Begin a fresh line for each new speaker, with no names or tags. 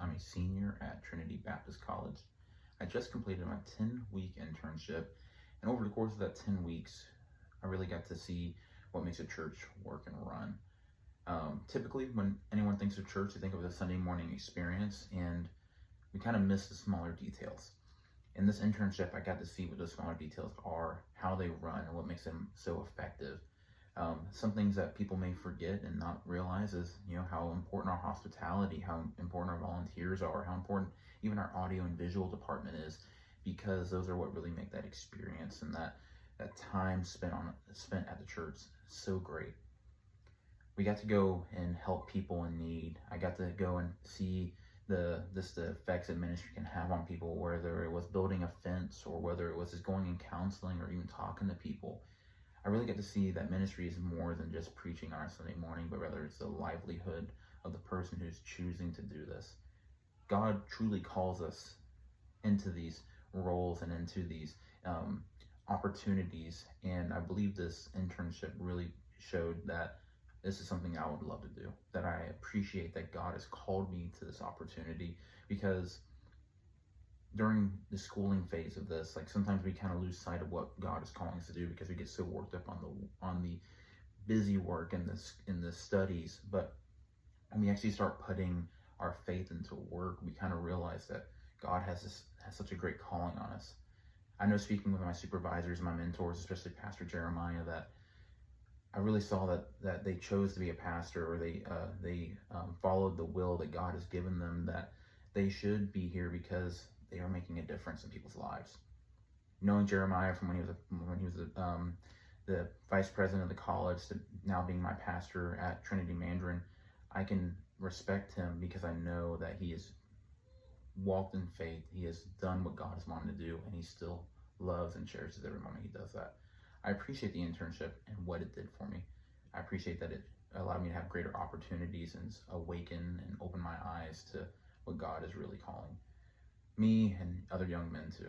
I'm a senior at Trinity Baptist College. I just completed my 10-week internship, and over the course of that 10 weeks, I really got to see what makes a church work and run. Typically, when anyone thinks of church, they think of the Sunday morning experience, and we kind of miss the smaller details. In this internship, I got to see what those smaller details are, how they run, and what makes them so effective. Some things that people may forget and not realize is, how important our hospitality, how important our volunteers are, how important even our audio and visual department is, because those are what really make that experience and that time spent at the church so great. We got to go and help people in need. I got to go and see the effects that ministry can have on people, whether it was building a fence or whether it was just going and counseling or even talking to people. I really get to see that ministry is more than just preaching on a Sunday morning, but rather it's the livelihood of the person who's choosing to do this. God truly calls us into these roles and into these opportunities, and I believe this internship really showed that this is something I would love to do, that I appreciate that God has called me to this opportunity, because during the schooling phase of this, sometimes we kind of lose sight of what God is calling us to do because we get so worked up on the busy work and the studies. But when we actually start putting our faith into work, we kind of realize that God has such a great calling on us. I know, speaking with my supervisors and my mentors, especially Pastor Jeremiah, that I really saw that they chose to be a pastor, or they followed the will that God has given them, that they should be here because they are making a difference in people's lives. Knowing Jeremiah from when he was the vice president of the college to now being my pastor at Trinity Mandarin, I can respect him because I know that he has walked in faith. He has done what God has wanted to do, and he still loves and cherishes every moment he does that. I appreciate the internship and what it did for me. I appreciate that it allowed me to have greater opportunities and awaken and open my eyes to what God is really calling me and other young men to.